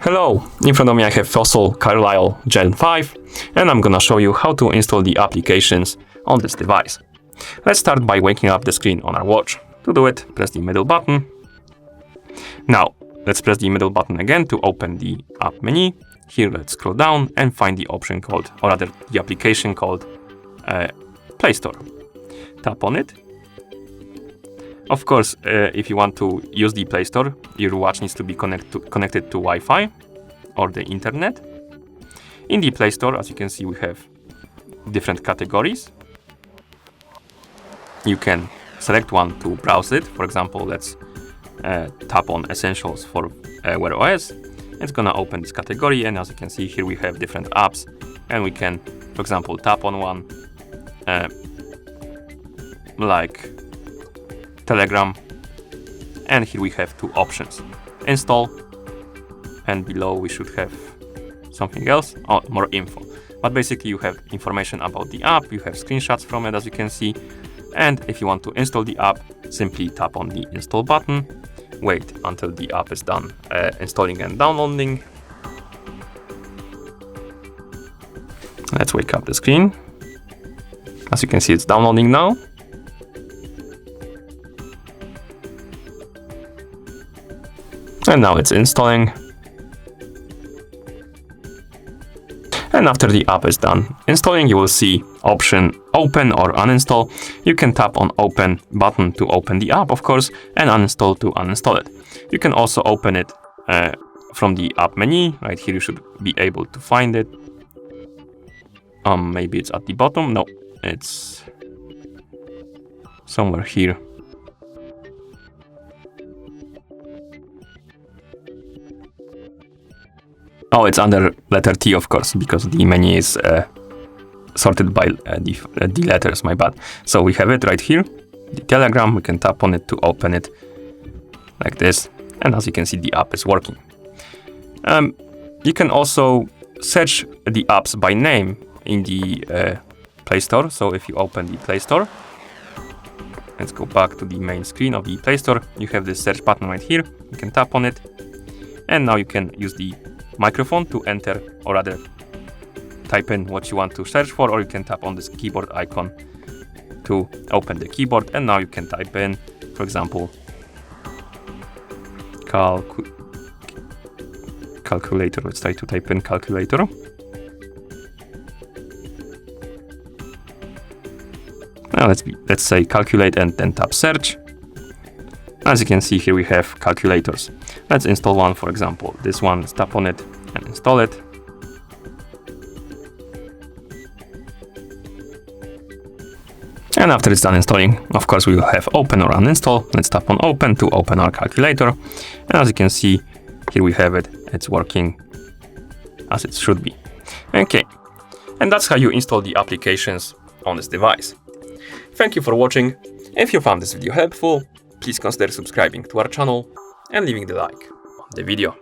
Hello, in front of me I have FOSSIL Carlyle GEN 5, and I'm gonna show you how to install the applications on this device. Let's start by waking up the screen on our watch. To do it, press the middle button. Now, let's press the middle button again to open the app menu. Here, let's scroll down and find the option called, or rather the application called Play Store. Tap on it. Of course, if you want to use the Play Store, your watch needs to be connected to Wi-Fi or the internet. In the Play Store, as you can see, we have different categories. You can select one to browse it. For example, let's tap on Essentials for Wear OS. It's gonna open this category, and as you can see here, we have different apps, and we can, for example, tap on one like Telegram, and here we have two options: install, and below we should have something else, more info. But basically you have information about the app, you have screenshots from it, as you can see. And if you want to install the app, simply tap on the install button, wait until the app is done installing and downloading. Let's wake up the screen. As you can see, it's downloading now. And now it's installing. And after the app is done installing, you will see option open or uninstall. You can tap on open button to open the app, of course, and uninstall to uninstall it. You can also open it from the app menu. Right here, you should be able to find it. Maybe it's at the bottom. No, it's somewhere here. Oh, it's under letter T, of course, because the menu is sorted by the letters, my bad. So we have it right here, the Telegram. We can tap on it to open it like this. And as you can see, the app is working. You can also search the apps by name in the Play Store. So if you open the Play Store, let's go back to the main screen of the Play Store. You have this search button right here. You can tap on it. And now you can use the microphone to enter, or rather type in what you want to search for, or you can tap on this keyboard icon to open the keyboard. And now you can type in, for example, calculator. Let's try to type in calculator. Now let's say calculate and then tap search. As you can see here, we have calculators. Let's install one, for example, this one. Let's tap on it and install it. And after it's done installing, of course, we will have open or uninstall. Let's tap on open to open our calculator. And as you can see, here we have it. It's working as it should be. Okay, and that's how you install the applications on this device. Thank you for watching. If you found this video helpful, please consider subscribing to our channel and leaving the like on the video.